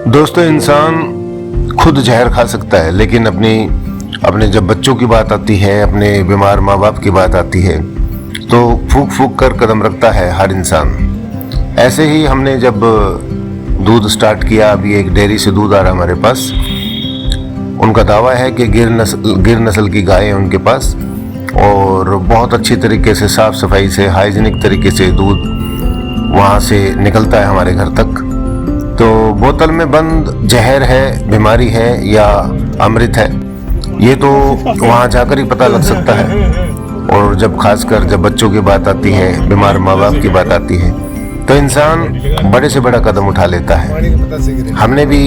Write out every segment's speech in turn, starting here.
दोस्तों, इंसान खुद जहर खा सकता है, लेकिन अपने जब बच्चों की बात आती है, अपने बीमार माँ बाप की बात आती है, तो फूक फूक कर कदम रखता है हर इंसान। ऐसे ही हमने जब दूध स्टार्ट किया, अभी एक डेयरी से दूध आ रहा हमारे पास। उनका दावा है कि गिर नस्ल की गाय है उनके पास, और बहुत अच्छी तरीके से, साफ सफाई से, हाइजीनिक तरीके से दूध वहाँ से निकलता है हमारे घर तक। तो बोतल में बंद जहर है, बीमारी है या अमृत है, ये तो वहाँ जाकर ही पता लग सकता है। और खासकर जब बच्चों की बात आती है, बीमार माँ बाप की बात आती है, तो इंसान बड़े से बड़ा कदम उठा लेता है। हमने भी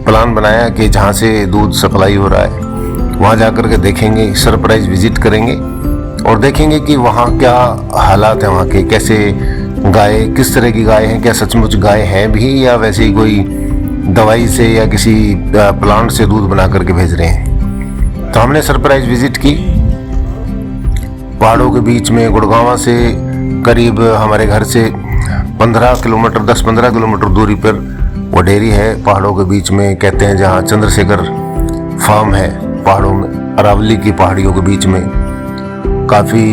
प्लान बनाया कि जहाँ से दूध सप्लाई हो रहा है वहाँ जाकर के देखेंगे, सरप्राइज विजिट करेंगे और देखेंगे कि वहाँ क्या हालात हैं, वहाँ के कैसे गाय, किस तरह की गाय हैं, क्या सचमुच गाय हैं भी या वैसे ही कोई दवाई से या किसी प्लांट से दूध बना करके भेज रहे हैं। तो हमने सरप्राइज विजिट की। पहाड़ों के बीच में गुड़गांव से करीब हमारे घर से 10-15 किलोमीटर दूरी पर वो डेयरी है, पहाड़ों के बीच में, कहते हैं जहाँ चंद्रशेखर फार्म है, पहाड़ों में, अरावली की पहाड़ियों के बीच में। काफ़ी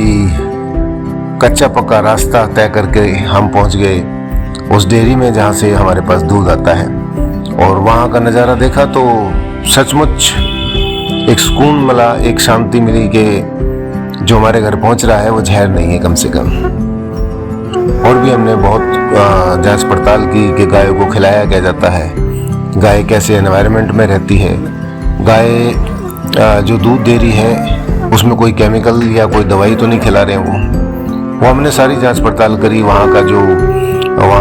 कच्चा पक्का रास्ता तय करके हम पहुंच गए उस डेयरी में जहां से हमारे पास दूध आता है, और वहां का नज़ारा देखा तो सचमुच एक सुकून मिला, एक शांति मिली कि जो हमारे घर पहुंच रहा है वो जहर नहीं है कम से कम। और भी हमने बहुत जांच पड़ताल की कि गायों को खिलाया क्या जाता है, गाय कैसे एनवायरनमेंट में रहती है, गाय जो दूध दे रही है उसमें कोई केमिकल या कोई दवाई तो नहीं खिला रहे हैं वो हमने सारी जांच पड़ताल करी। वहाँ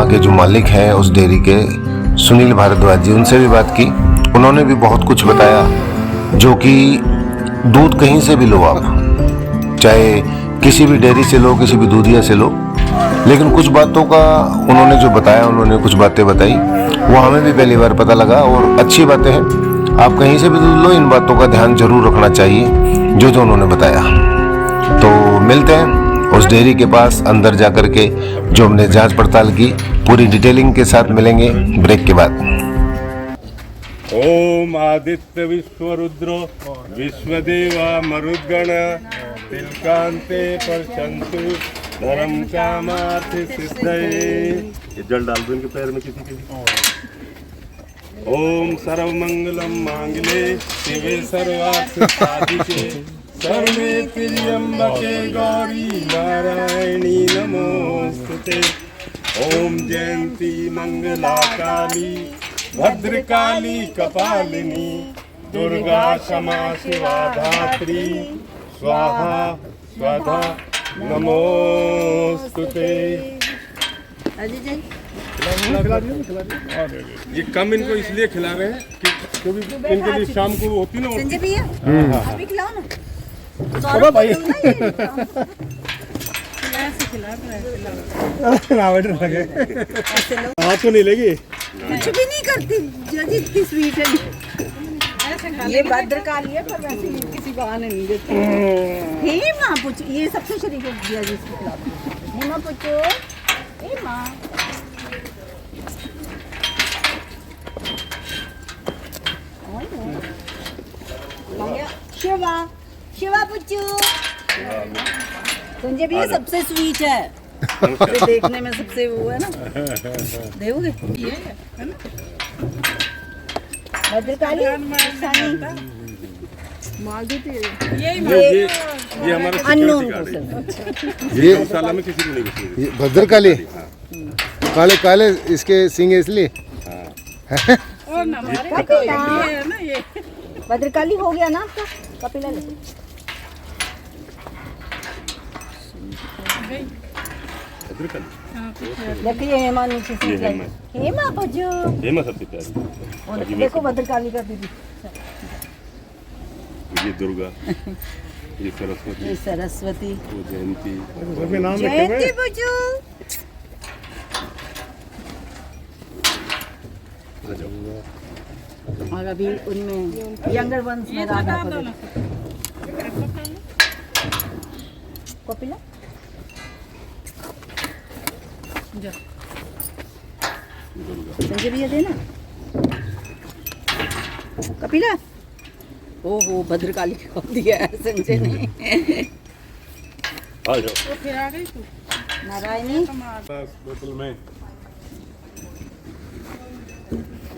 के जो मालिक हैं उस डेयरी के, सुनील भारद्वाज जी, उनसे भी बात की। उन्होंने भी बहुत कुछ बताया, जो कि दूध कहीं से भी लो आप, चाहे किसी भी डेयरी से लो, किसी भी दूधिया से लो, लेकिन कुछ बातों का उन्होंने जो बताया, उन्होंने कुछ बातें बताई, वो हमें भी पहली बार पता लगा और अच्छी बातें हैं। आप कहीं से भी दूध लो, इन बातों का ध्यान जरूर रखना चाहिए जो उन्होंने बताया। तो मिलते हैं उस डेयरी के पास अंदर जाकर के, जो हमने जांच पड़ताल की, पूरी डिटेलिंग के साथ मिलेंगे ब्रेक के बाद। ओम आदित्य विश्वरुद्र विश्वदेवा मरुद्गण तिलकांते परशंतु धर्म कामार्थ सिद्धये। ये जल डाल दो इनके पैर में किसी के। ओम सर्वमंगलम मांगले शिवे सर्वार्थ साधिके सर्वे त्र्यंबके गौरी नारायणी नमोस्तुते। ओम जयंती मंगला काली भद्रकाली कपालिनी दुर्गा क्षमा शिवा धात्री स्वाहा स्वधा नमोस्तुते। ये कम इनको इसलिए खिला रहे हैं क्योंकि इनके लिए शाम को होती ना, संजय भैया अभी खिलाओ ना। चलो भाई हाथ तो नहीं लगी, कुछ भी नहीं करती, जज इतनी स्वीट है। ये भद्रकाली है पर वैसे किसी बहाने नहीं देती। हे माँ पूछ, ये सबसे शरीफ दिया जिसको खिलाओ। हे माँ पूछो, हे माँ शिवा, शिवा पुच्चू। संजय भैया सबसे स्वीट है, देखने में सबसे वो है ना। देखोगे ये है ना भद्रकाली मार देती है। ये हमारा अननोन ये गौशाला में किसी को नहीं घुसने। ये भद्रकाली काले काले इसके सींग है इसलिए। भद्रकाली हो गया ना आपका, कपिला ले। देखिए हेमा नीचे से, हेमा बजो, हेमा सबसे प्यारी। देखो भद्रकाली का दीदी, ये दुर्गा, ये सरस्वती, ये सरस्वती, वो जयंती, जयंती बजो। और अभी उनमें यंगर वंस में राधा कपिला। संजय भैया देना। कपिला ओहो भद्रकाली को दिया है संजय ने। आ जाओ। तो फिर आ गई तू नारायणी बोतल में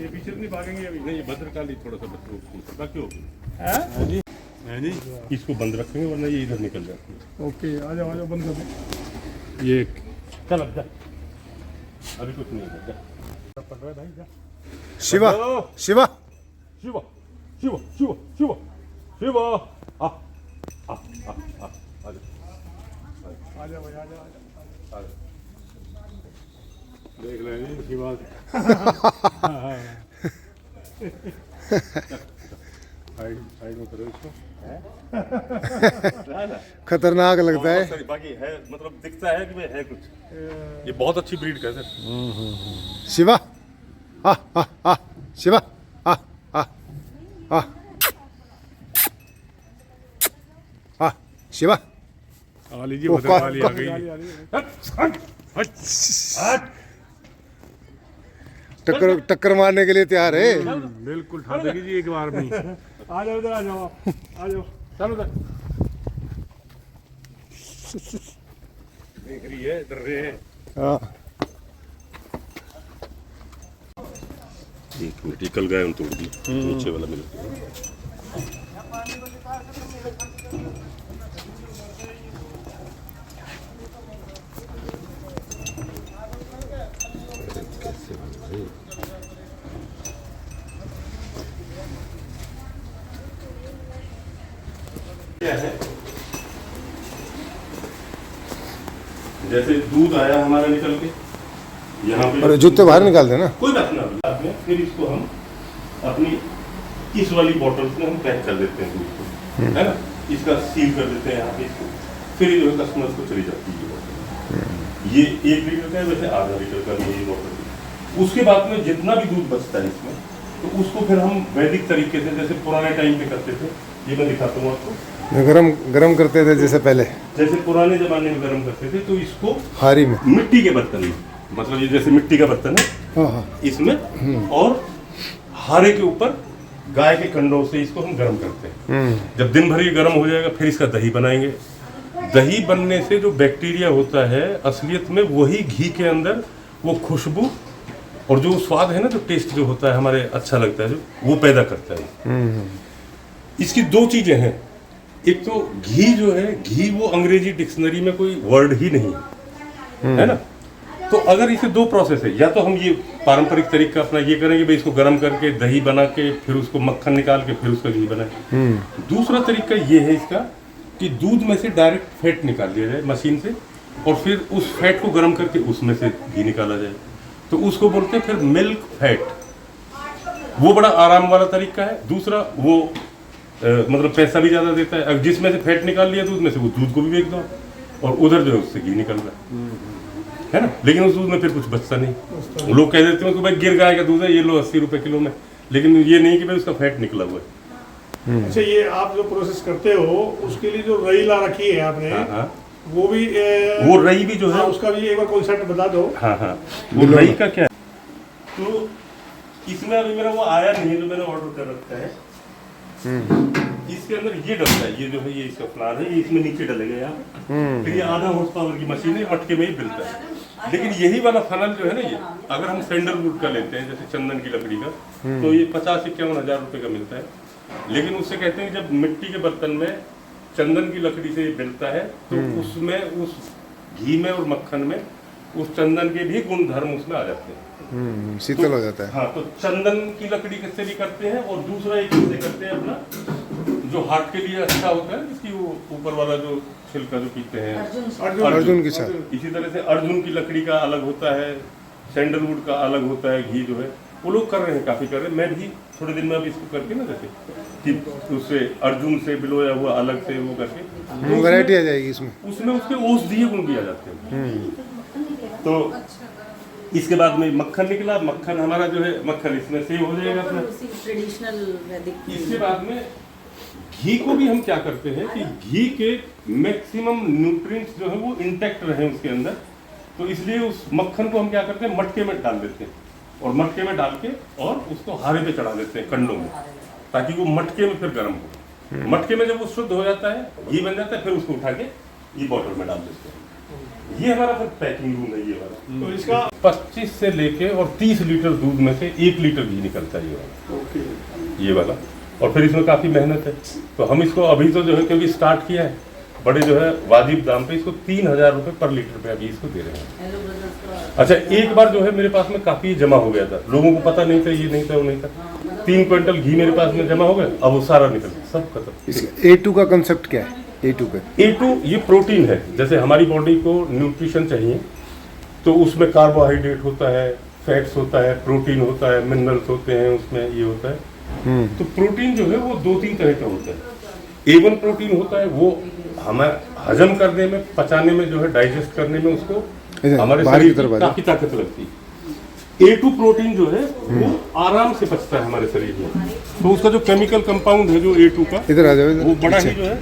ये पीछे नहीं भागेंगे अभी नहीं, भद्रकाली थोड़ा सा बच्चों बाकी होगी। हाँ जी, इसको बंद रखेंगे वरना ये इधर निकल जाती है। ओके आ जाओ बंद कर दो। ये चल अब जा, अभी कुछ नहीं है, जा। पड़ रहा है भाई जा। शिवा शिवा शिवा शिवा शिवा शिवा शिवा आ आ आ आ आ जा आ जा भाई आ जा। आ जा। देख लेंगे शिवा साइड में करो इसको। खतरनाक लगता है। सॉरी, बाकी है मतलब दिखता है कि भाई है कुछ। ये बहुत अच्छी ब्रीड का है सर। शिवा आ आ आ शिवा आ आ आ आ शिवा आ लीजिए ओ, भद्रकाली आ का- गई। हट हट हट। टक्कर टक्कर मारने के लिए तैयार है। बिल्कुल ठा देगी जी एक बार में। आ जाओ इधर आ जाओ आ जाओ। चलो उधर। देख रही है इधर रे। हाँ एक मिनट निकल गए हम, तोड़ दी नीचे वाला मिल गया। क्या है, जैसे दूध आया हमारा निकल के यहाँ पे, और जूते बाहर निकाल देना। कोई बात ना बाद में, फिर इसको हम अपनी इस वाली बॉटल्स में हम पैक कर देते हैं दूध को, है ना, इसका सील कर देते हैं यहाँ पे इसको, फिर ये कस्टमर्स को चली जाती है बॉटल। ये 1 लीटर का है, वैसे आधा लीटर का ये बॉटल। उसके बाद में जितना भी दूध बचता है इसमें, तो उसको फिर हम वैदिक तरीके से जैसे पुराने टाइम पे करते थे, ये मैं दिखाता हूँ आपको। गरम गरम करते थे जैसे पहले जैसे पुराने जमाने में गर्म करते थे, तो इसको हारी में। मिट्टी के बर्तन में, मतलब ये जैसे मिट्टी का बर्तन है हाँ हाँ इसमें, और हारे के ऊपर गाय के कंडों से इसको हम गर्म करते हैं। जब दिन भर ये गर्म हो जाएगा, फिर इसका दही बनाएंगे। दही बनने से जो बैक्टीरिया होता है, असलियत में वही घी के अंदर वो खुशबू और जो स्वाद है ना, जो टेस्ट जो होता है हमारे अच्छा लगता है, जो वो पैदा करता है। इसकी 2 चीजें हैं। एक तो घी जो है, घी वो अंग्रेजी डिक्शनरी में कोई वर्ड ही नहीं है ना। तो अगर इसे 2 प्रोसेस है, या तो हम ये पारंपरिक तरीका अपना ये करेंगे भाई, इसको गर्म करके दही बना के फिर उसको मक्खन निकाल के फिर उसका घी बनाए। दूसरा तरीका ये है इसका कि दूध में से डायरेक्ट फैट निकाल दिया जाए मशीन से, और फिर उस फैट को गर्म करके उसमें से घी निकाला जाए, तो उसको बोलते हैं फिर मिल्क फैट। वो बड़ा आराम वाला तरीका है। दूसरा वो मतलब पैसा भी ज़्यादा देता है। अब जिसमें से फैट निकाल लिया दूध में से, वो दूध को भी बेच दो, और उधर जो है उससे घी निकल रहा है ना। लेकिन उस दूध में फिर कुछ बचता नहीं। लोग कह देते हैं कि भाई गिर गाय का दूध है, ये लो 80 रुपए किलो में, लेकिन ये नहीं कि भाई उसका फैट निकला हुआ है। अच्छा ये आप जो प्रोसेस करते हो उसके लिए जो रई ला रखी है आपने, हाँ। वो भी वो रई भी जो है, उसका भी एक बार कॉन्सेप्ट बता दो। हाँ वो रई का क्या है, तो इसमें अभी मेरा वो आया नहीं है जो मैंने ऑर्डर कर रखा है। इसके अंदर ये डलता है, ये जो है ये इसका फ्लार है, ये इसमें नीचे डलेगा यहाँ। फिर ये आधा हॉर्स पावर की मशीन है, मटके में ही मिलता है। लेकिन यही वाला फनल जो है ना, ये अगर हम सैंडलवुड का लेते हैं, जैसे चंदन की लकड़ी का, तो ये 50-51 हज़ार रुपए का मिलता है। लेकिन उससे कहते हैं जब मिट्टी के बर्तन में चंदन की लकड़ी से ये मिलता है, तो उसमें उस घी में और मक्खन में उस चंदन के भी गुण धर्म उसमें आ जाते हैं। शीतल हो जाता है। हाँ, तो चंदन की लकड़ी से भी करते हैं, और दूसरा एक से करते हैं अपना जो हार्ट के लिए अच्छा होता है, जिसकी वो ऊपर वाला जो छिलका जो पीते हैं, अर्जुन की साथ। इसी तरह से अर्जुन की लकड़ी का अलग होता है, सैंडलवुड का अलग होता है घी जो है, वो लोग कर रहे हैं, काफी कर रहे हैं। मैं भी थोड़े दिन में अब इसको करके ना, जैसे कि उससे अर्जुन से बिलोया हुआ अलग से वो करके वैरायटी आ जाएगी इसमें। उसमें उसके औषधीय गुण भी आ जाते हैं। तो इसके बाद में मक्खन निकला। मक्खन हमारा जो है, मक्खन इसमें सेव हो जाएगा अपना। ट्रेडिशनल वैदिक। इसके बाद में घी को भी हम क्या करते हैं कि घी के मैक्सिमम न्यूट्रिएंट्स जो है वो इंटैक्ट रहे उसके अंदर, तो इसलिए उस मक्खन को हम क्या करते हैं, मटके में डाल देते हैं। और मटके में डाल के और उसको हारे पे चढ़ा देते हैं कंडों में, ताकि वो मटके में फिर गर्म हो। मटके में जब वो शुद्ध हो जाता है, घी बन जाता है, फिर उसको उठा के ये बॉटल में डाल देते हैं। ये हमारा फिर पैकिंग रूम है ये वाला। तो इसका 25 से लेके और 30 लीटर दूध में से 1 लीटर घी निकलता है ये वाला। और फिर इसमें काफ़ी मेहनत है, तो हम इसको अभी तो जो है क्योंकि स्टार्ट किया है, बड़े जो है वाजिब दाम पे इसको 3000 रुपये पर लीटर पे अभी इसको दे रहे हैं। अच्छा, एक बार जो है मेरे पास में काफ़ी जमा हो गया था, लोगों को पता नहीं था, ये नहीं था वो नहीं था, 3 क्विंटल घी मेरे पास में जमा हो गया, अब वो सारा निकल गया, सब खत्म। A2 का कंसेप्ट क्या है? A2 पे A2 ये प्रोटीन है। जैसे हमारी बॉडी को न्यूट्रिशन चाहिए तो उसमें कार्बोहाइड्रेट होता है, फैट्स होता है, प्रोटीन होता है, मिनरल्स होते हैं, उसमें ये होता है। तो प्रोटीन जो है वो 2-3 तरह का होता है। A1 प्रोटीन होता है, वो हमें हजम करने में, पचाने में, जो है डाइजेस्ट करने में उसको हमारे शरीर की काफी ताकत लगती है। A2 प्रोटीन जो है वो आराम से पचता है हमारे शरीर में, तो उसका जो केमिकल कंपाउंड है जो A2 का, इधर आ जाओ, वो बड़ा ही जो है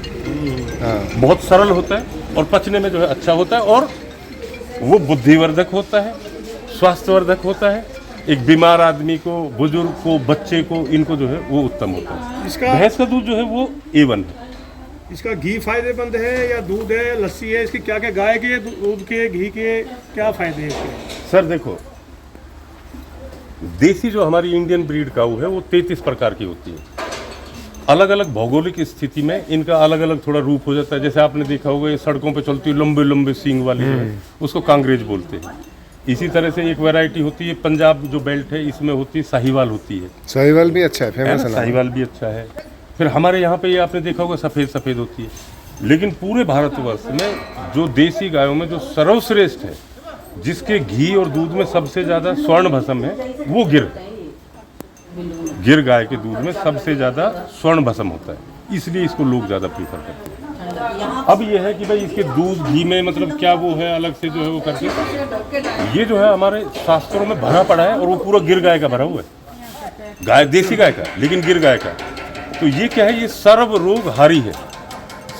बहुत सरल होता है और पचने में जो है अच्छा होता है, और वो बुद्धिवर्धक होता है, स्वास्थ्यवर्धक होता है। एक बीमार आदमी को, बुजुर्ग को, बच्चे को, इनको जो है वो उत्तम होता है। इसका भैंस का दूध जो है वो A1 है। इसका घी फायदेमंद है या दूध है, लस्सी है, इसकी क्या क्या, गाय के दूध के, घी के क्या फायदे हैं इसके? सर देखो, देसी जो हमारी इंडियन ब्रीड काऊ है वो 33 प्रकार की होती है। अलग अलग भौगोलिक स्थिति में इनका अलग अलग थोड़ा रूप हो जाता है। जैसे आपने देखा होगा, ये सड़कों पे चलती है लंबे लंबे सींग वाली जो है, उसको कांग्रेज बोलते हैं। इसी तरह से एक वैरायटी होती है, पंजाब जो बेल्ट है इसमें होती है साहिवाल होती है। साहिवाल भी अच्छा है, फेमस है ना? साहिवाल भी अच्छा है। फिर हमारे यहाँ पे ये आपने देखा होगा सफ़ेद सफ़ेद होती है। लेकिन पूरे भारतवर्ष में जो देसी गायों में जो सर्वश्रेष्ठ है, जिसके घी और दूध में सबसे ज़्यादा स्वर्ण भस्म है, वो गिर गिर गाय के दूध में सबसे ज़्यादा स्वर्ण भस्म होता है, इसलिए इसको लोग ज़्यादा प्रीफर करते हैं। अब ये है कि भाई इसके दूध घी में मतलब क्या वो है अलग से जो है वो करके, ये जो है हमारे शास्त्रों में भरा पड़ा है, और वो पूरा गिर गाय का भरा हुआ है, गाय देसी गाय का, लेकिन गिर गाय का। तो ये क्या है, ये सर्व रोग हारी है।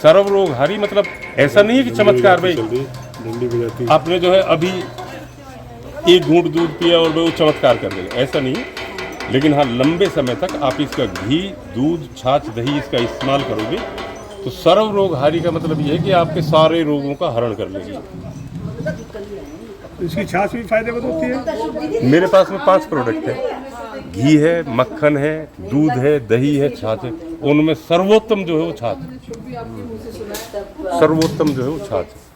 सर्व रोग हारी मतलब ऐसा नहीं है कि चमत्कार भाई आपने जो है अभी 1 घूंट दूध पिया और वो चमत्कार कर देगा, ऐसा नहीं है। लेकिन हाँ, लंबे समय तक आप इसका घी, दूध, छाछ, दही इसका इस्तेमाल करोगे तो सर्व रोग हारी का मतलब ये है कि आपके सारे रोगों का हरण कर लेगी। इसकी छाछ भी फायदेमंद होती है। मेरे पास में 5 प्रोडक्ट है, घी है, मक्खन है, दूध है, दही है, छाछ है। उनमें सर्वोत्तम जो है वो छाछ है। सर्वोत्तम जो है वो छाछ है,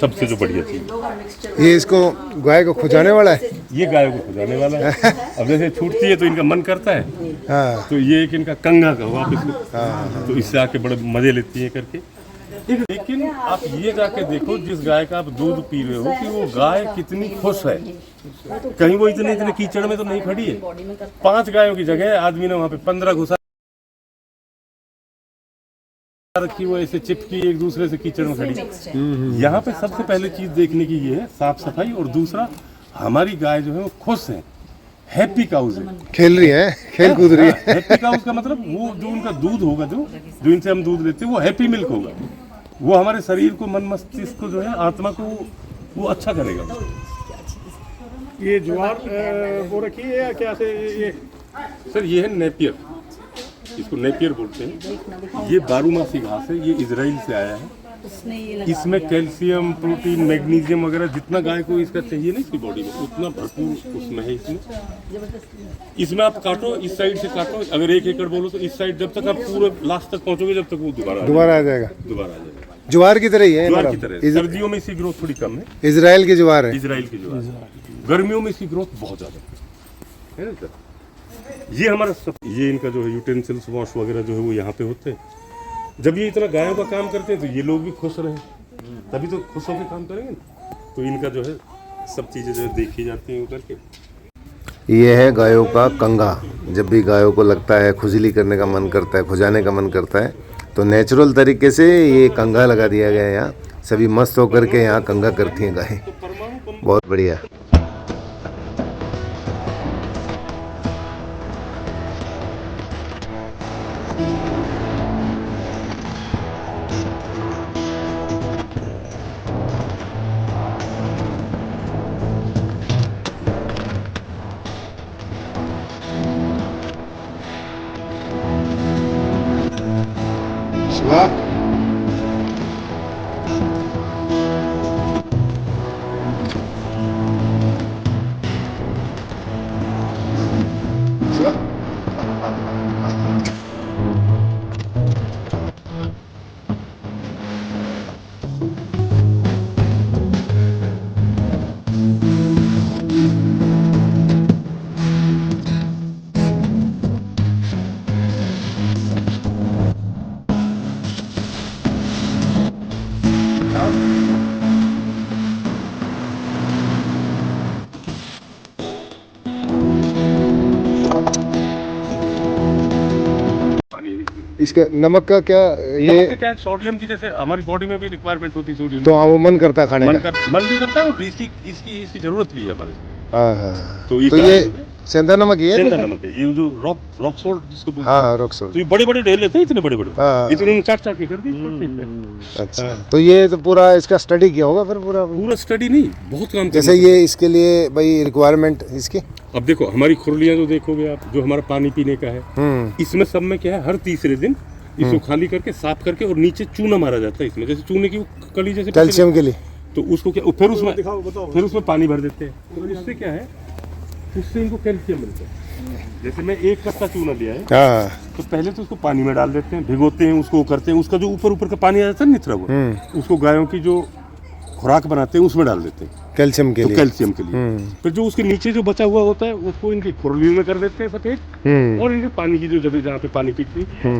सबसे जो बढ़िया चीज। ये इसको गाय को खुजाने वाला है? ये गायों को खुजाने वाला है। अब जैसे छूटती है तो इनका मन करता है, हाँ। तो ये एक इनका कंगा का वापस में, तो इससे आके बड़े मजे लेती है करके। लेकिन आप ये जाके देखो, जिस गाय का आप दूध पी रहे हो, कि वो गाय कितनी खुश है। कहीं वो इतने इतने कीचड़ में तो नहीं खड़ी है। 5 गायों की जगह आदमी ने वहाँ पे 15 घुसा रखी, वो ऐसे चिपकी एक दूसरे से कीचड़ में खड़ी। यहाँ पे सबसे पहले चीज देखने की ये है साफ सफाई, और दूसरा हमारी गाय जो है वो खुश है, हैप्पी काउज है, खेल रही है, खेल कूद रही है। हैप्पी काउज का मतलब वो जो उनका दूध होगा, जो इनसे हम दूध लेते हैं, वो हैप्पी मिल्क होगा। वो हमारे शरीर को, मन मस्तिष्क को जो है, आत्मा को वो अच्छा करेगा। ये ज्वार वो रखी है या क्या से? ये सर ये है नेपियर, इसको नेपियर बोलते हैं। ये 12 मासी घास है, ये इजराइल से आया है। इसमें कैल्शियम, प्रोटीन, मैग्नीशियम वगैरह जितना गाय को इसका चाहिए ना इसकी बॉडी में, उतना भरपूर उसमें है। इसमें आप काटो, इस साइड से काटो, अगर 1 एकड़ बोलो तो इस साइड, जब तक आप पूरे लास्ट तक पहुंचोगे, जब तक वो दोबारा आ जाएगा। दोबारा आ जाएगा। ज्वार की तरह ही है, ज्वार की तरह। सर्दियों में इसकी ग्रोथ थोड़ी कम है। इजराइल की ज्वार है। इजराइल की ज्वार। गर्मियों में इसकी ग्रोथ बहुत ज्यादा है ना सर। ये हमारा सब, ये इनका जो है यूटेंसिल्स, वॉश वगैरह जो है वो यहाँ पे होते हैं। जब ये इतना गायों का काम करते हैं तो ये लोग भी खुश रहे, तभी तो खुश होकर काम करेंगे ना। तो इनका जो है सब चीज़ें जो है देखी जाती हैं करके। ये है गायों का कंगा। जब भी गायों को लगता है, खुजली करने का मन करता है, खुजाने का मन करता है, तो नेचुरल तरीके से ये कंगा लगा दिया गया है। यहाँ सभी मस्त होकर के यहाँ कंगा करती हैं गायें। बहुत बढ़िया। वाह शिवा इसका नमक का क्या ये क्या सोडियम की जैसे हमारी बॉडी में भी रिक्वायरमेंट होती है सोडियम तो वो मन करता है खाने मन का कर मन भी करता है और इसकी जरूरत भी है हमारे हाँ हाँ तो तो ये सेंधा नमक ये सेंधा नमक है ये जो रॉक सोल्ट जिसको बोलते हैं हाँ रॉक सोल्ट तो ये बड़े बड़े ढेर लेते हैं इतने बड़े बड़े हाँ। इतने चाट चाट के कर दी अच्छा तो ये तो पूरा इसका स्टडी किया होगा फिर पूरा पूरा स्टडी नहीं बहुत काम जैसे ये इसके लिए भाई रिक्वायरमेंट इसकी अब देखो हमारी खुरलियां जो देखोगे आप जो हमारा पानी पीने का है इसमें सब में क्या है हर तीसरे दिन इसको खाली करके साफ करके और नीचे चूना मारा जाता है इसमें जैसे चूने की कली जैसे कैल्शियम के लिए तो उसको क्या फिर उसमें पानी भर देते हैं तो इससे क्या है उससे इनको कैल्शियम मिलता है जैसे मैं एक कट्टा चूना लिया है हाँ तो पहले तो उसको पानी में डाल देते हैं भिगोते हैं उसको करते हैं उसका जो ऊपर ऊपर का पानी आ जाता है निथरा हुआ उसको गायों की जो खुराक बनाते हैं उसमें डाल देते हैं कैल्शियम के तो लिए कैल्शियम के लिए फिर जो उसके नीचे जो बचा हुआ होता है उसको इनकी खुरलियों में कर देते हैं सफेद और इनके पानी की जो जगह जहाँ पे पानी पीती है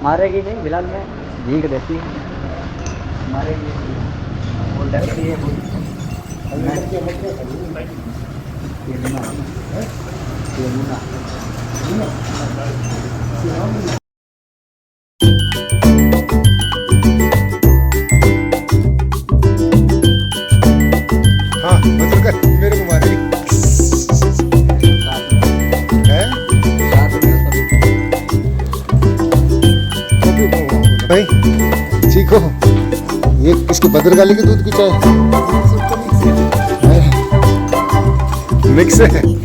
मारेगी नहीं फिलहाल मैं भीग देती हूँ मारेगी वो डरती है हाँ मतलब कर मेरे को मारेगी है भाई ठीक हो ये किसकी भद्रकाली के दूध की चाय मिक्स है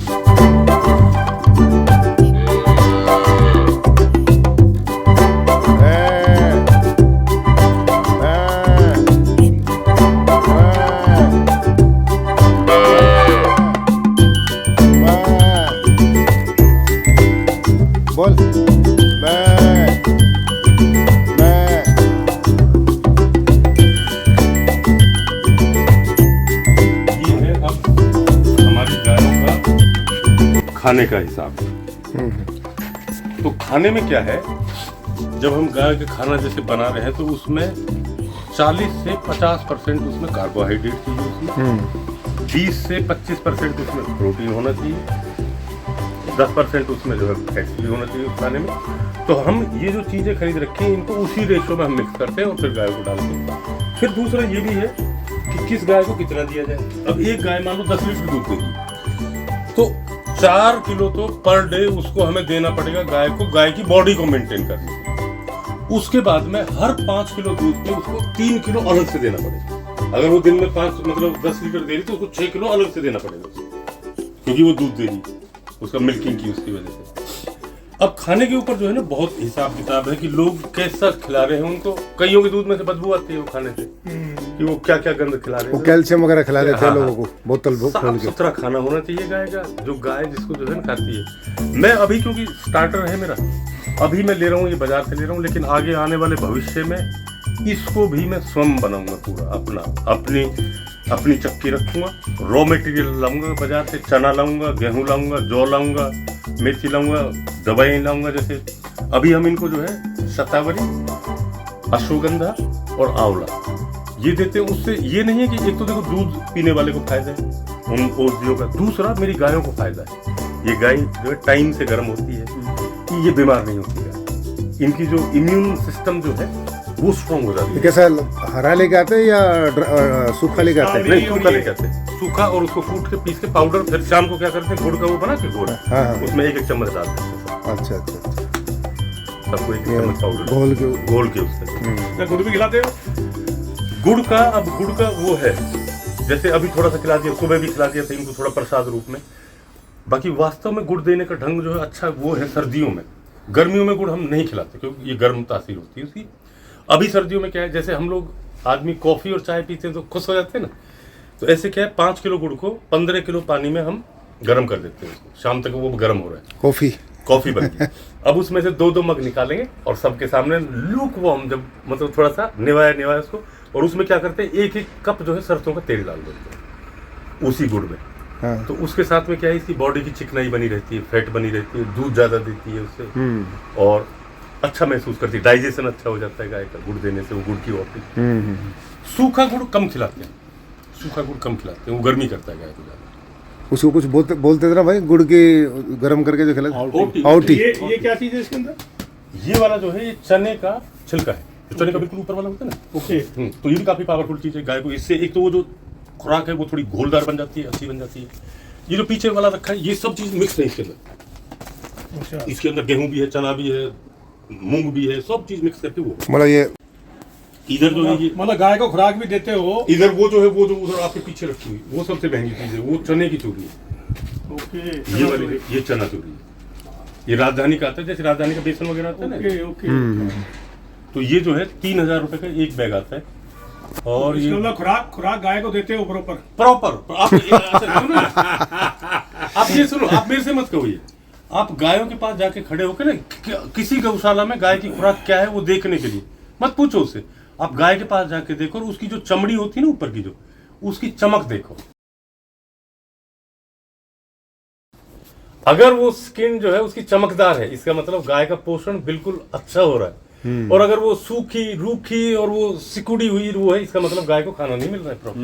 बोल ये है अब हमारी गायों का खाने का हिसाब तो खाने में क्या है जब हम गाय का खाना जैसे बना रहे हैं तो उसमें 40 से 50% उसमें कार्बोहाइड्रेट चाहिए, उसमें 20 से 25% उसमें प्रोटीन होना चाहिए, 10% उसमें जो है फैट्स भी होना चाहिए उस खाने में। तो हम ये जो चीज़ें खरीद रखी हैं इनको उसी रेशो में हम मिक्स करते हैं और फिर गाय को डालते हैं। फिर दूसरा ये भी है कि किस गाय को कितना दिया जाए। अब एक गाय मान लो 10 लीटर दूध देगी, तो 4 किलो तो पर डे उसको हमें देना पड़ेगा गाय को, गाय की बॉडी को मेंटेन करने के लिए। उसके बाद में हर 5 किलो दूध पे उसको 3 किलो अलग से देना पड़ेगा। अगर वो दिन में 10 लीटर दे रही तो उसको 6 किलो अलग से देना पड़ेगा, क्योंकि वो दूध दे रही, उसका मिल्किंग की उसकी वजह से। अब खाने के ऊपर जो है ना बहुत हिसाब किताब है कि लोग कैसा खिला रहे हैं उनको। कईयों के दूध में से बदबू आती है वो खाने से, कि वो क्या क्या गंद खिला रहे हैं। वो कैल्शियम वगैरह खिला देते हैं हाँ, लोगों को, बोतल खोल साफ के। सुथरा खाना होना चाहिए गाय का, जो गाय जिसको जो है ना खाती है। मैं अभी क्योंकि स्टार्टर है मेरा, अभी मैं ले रहा हूँ, ये बाजार से ले रहा हूँ, लेकिन आगे आने वाले भविष्य में इसको भी मैं स्वयं बनाऊंगा पूरा अपना, अपनी चक्की रखूंगा, रॉ मटेरियल लाऊंगा बाजार से, चना लाऊंगा, गेहूं लाऊंगा, जौ लाऊंगा, मेथी लाऊंगा, दवाई लाऊंगा। जैसे अभी हम इनको जो है शतावरी, अश्वगंधा और आंवला ये देते हैं। उससे ये नहीं है कि एक तो देखो दूध पीने वाले को फायदा है उन औषधियों का, दूसरा मेरी गायों को फायदा है। ये गाय जो है टाइम से गर्म होती है, कि ये बीमार नहीं होती है, इनकी जो इम्यून सिस्टम जो है वो स्ट्रॉन्ग हो जाती है। कैसा हरा लेके आते हैं या सूखा लेके आते हैं? नहीं, सूखा लेके आते हैं, सूखा, और उसको कूट के पीस के पाउडर, फिर शाम को क्या करते हैं गुड़ का वो बना के घोल, हाँ, हाँ। उसमें 1 चम्मच डाल देते हैं। अच्छा अच्छा अच्छा, सबको 1 चम्मच पाउडर घोल के उसमें। गुड़ भी खिलाते हो? गुड़ का, अब गुड़ का वो है, जैसे अभी थोड़ा सा खिला दिया, सुबह भी खिला दिया था इनको थोड़ा प्रसाद रूप में। बाकी वास्तव में गुड़ देने का ढंग जो है अच्छा वो है सर्दियों में। गर्मियों में गुड़ हम नहीं खिलाते क्योंकि ये गर्म तासीर होती है उसकी। अभी सर्दियों में क्या है, जैसे हम लोग आदमी कॉफी और चाय पीते हैं तो खुश हो जाते हैं ना, तो ऐसे क्या है 5 किलो गुड़ को 15 किलो पानी में हम गर्म कर देते हैं उसको, शाम तक वो गर्म हो रहा है, कॉफी बन गई। अब उसमें से 2-2 मग निकालेंगे और सबके सामने लूक वार्म, जब मतलब थोड़ा सा निवाया उसको, और उसमें क्या करते हैं 1-1 कप जो है सरसों का तेल डाल देते हैं उसी गुड़ में। हाँ। तो उसके साथ में क्या है, इसकी बॉडी की चिकनाई बनी रहती है, फैट बनी रहती है, दूध ज्यादा देती है उससे, और अच्छा महसूस करती है, डाइजेशन अच्छा हो जाता है गाय का गुड़ देने से, वो गुड़ की ऑफिस। सूखा गुड़ कम खिलाते हैं, सूखा गुड़ कम खिलाते हैं, वो गर्मी करता है गाय को ज्यादा। उसको कुछ बोलते थे ना भाई, गुड़ की गर्म करके जो खिलाते, आउटी। ये क्या चीज है इसके अंदर? ये वाला जो है ये चने का छिलका है, जो चने का बिल्कुल ऊपर वाला होता है ना। ओके। तो ये भी काफी पावरफुल चीज है गाय को। इससे एक तो वो जो खुराक है वो थोड़ी घोलदार बन जाती है, अच्छी बन जाती है। ये जो पीछे वाला रखा है ये सब चीज मिक्स है इसके अंदर। अच्छा। इसके अंदर गेहूं भी है, चना भी है, मूंग भी है, सब चीज मिक्स करके वो। मतलब ये इधर जो है ये, मतलब गाय को खुराक भी देते हो? इधर वो जो है वो जो उधर आपके पीछे रखी हुई वो सबसे महंगी चीज है, वो चने की चूरी है। ओके। ये वाली ये चना चूरी है, ये राजधानी का आता है, जैसे राजधानी का बेसन वगैरह आता है ना। Okay okay. तो ये जो है 3000 रुपए का एक बैग आता है। और ये मतलब खुराक गाय को देते हो प्रॉपर? प्रॉपर। आप ये सुनो, आप मेरे से मत कहो, ये आप गायों के पास जाके खड़े होकर ना किसी गौशाला में गाय की खुराक क्या है वो देखने के लिए मत पूछो उससे, आप गाय के पास जाके देखो और उसकी जो चमड़ी होती है ना ऊपर की, जो उसकी चमक देखो। अगर वो स्किन जो है उसकी चमकदार है, इसका मतलब गाय का पोषण बिल्कुल अच्छा हो रहा है। और अगर वो सूखी, रूखी और वो सिकुड़ी हुई वो है, इसका मतलब गाय को खाना नहीं मिल रहा है प्रॉपर।